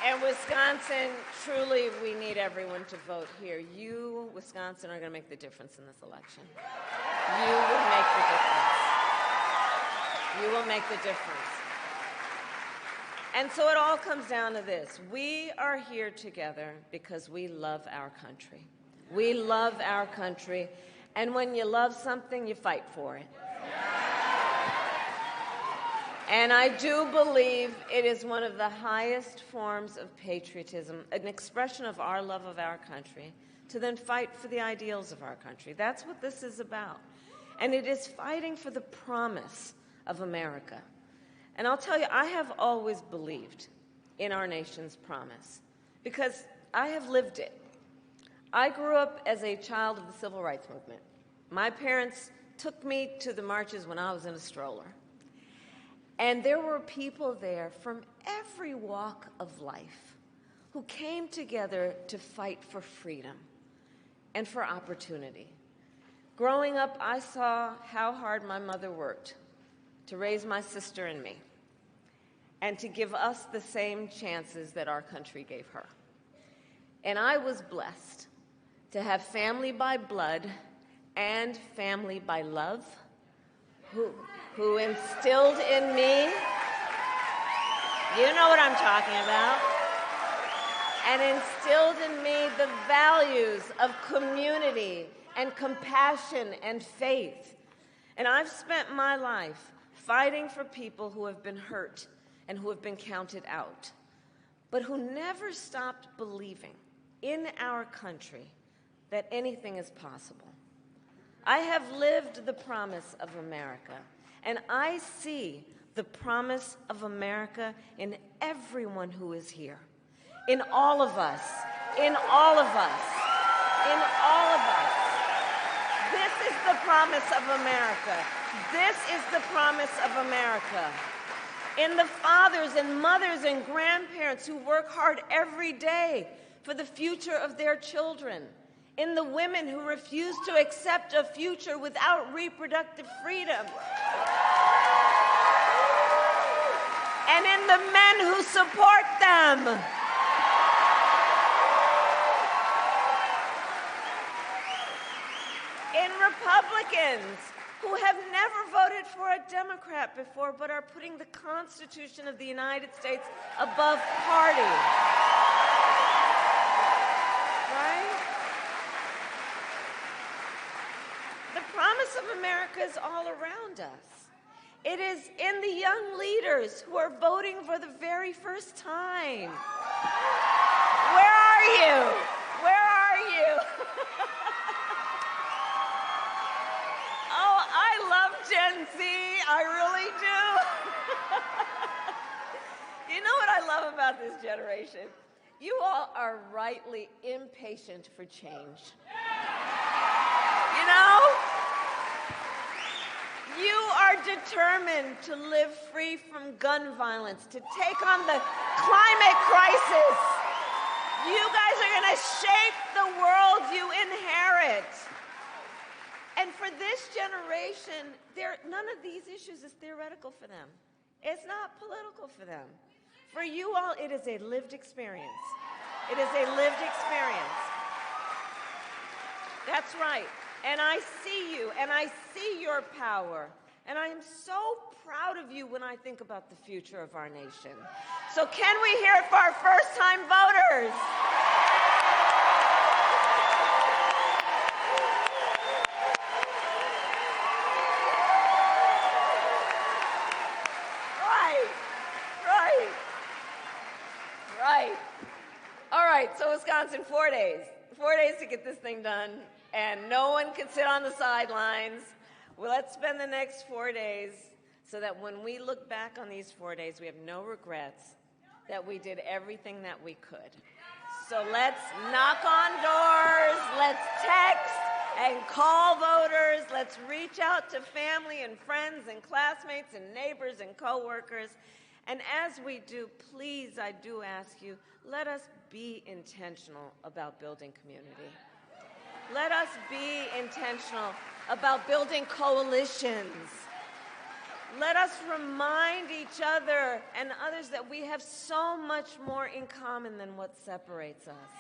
And Wisconsin, truly, we need everyone to vote here. You, Wisconsin, are going to make the difference in this election. You will make the difference. You will make the difference. And so it all comes down to this. We are here together because we love our country. We love our country. And when you love something, you fight for it. And I do believe it is one of the highest forms of patriotism, an expression of our love of our country, to then fight for the ideals of our country. That's what this is about. And it is fighting for the promise of America. And I'll tell you, I have always believed in our nation's promise because I have lived it. I grew up as a child of the Civil Rights Movement. My parents took me to the marches when I was in a stroller. And there were people there from every walk of life who came together to fight for freedom and for opportunity. Growing up, I saw how hard my mother worked to raise my sister and me and to give us the same chances that our country gave her. And I was blessed to have family by blood and family by love who instilled in me, you know what I'm talking about, and instilled in me the values of community and compassion and faith. And I've spent my life fighting for people who have been hurt and who have been counted out, but who never stopped believing in our country that anything is possible. I have lived the promise of America, and I see the promise of America in everyone who is here, in all of us, in all of us, in all of us. This is the promise of America. This is the promise of America. In the fathers and mothers and grandparents who work hard every day for the future of their children. In the women who refuse to accept a future without reproductive freedom. And in the men who support them. In Republicans who have never voted for a Democrat before but are putting the Constitution of the United States above party. Right? The promise of America is all around us. It is in the young leaders who are voting for the very first time. Where are you? Where are you? Oh, I love Gen Z. I really do. You know what I love about this generation? You all are rightly impatient for change. You know? You are determined to live free from gun violence, to take on the climate crisis. You guys are going to shape the world you inherit. And for this generation, none of these issues is theoretical for them. It's not political for them. For you all, it is a lived experience. It is a lived experience. That's right. And I see you, and I see your power. And I am so proud of you when I think about the future of our nation. So can we hear it for our first-time voters? Right. All right, so Wisconsin, 4 days. 4 days to get this thing done, and no one can sit on the sidelines. Well, let's spend the next 4 days so that when we look back on these 4 days, we have no regrets that we did everything that we could. So let's knock on doors, let's text and call voters, let's reach out to family and friends and classmates and neighbors and coworkers. And as we do, please, I do ask you, let us be intentional about building community. Let us be intentional about building coalitions. Let us remind each other and others that we have so much more in common than what separates us.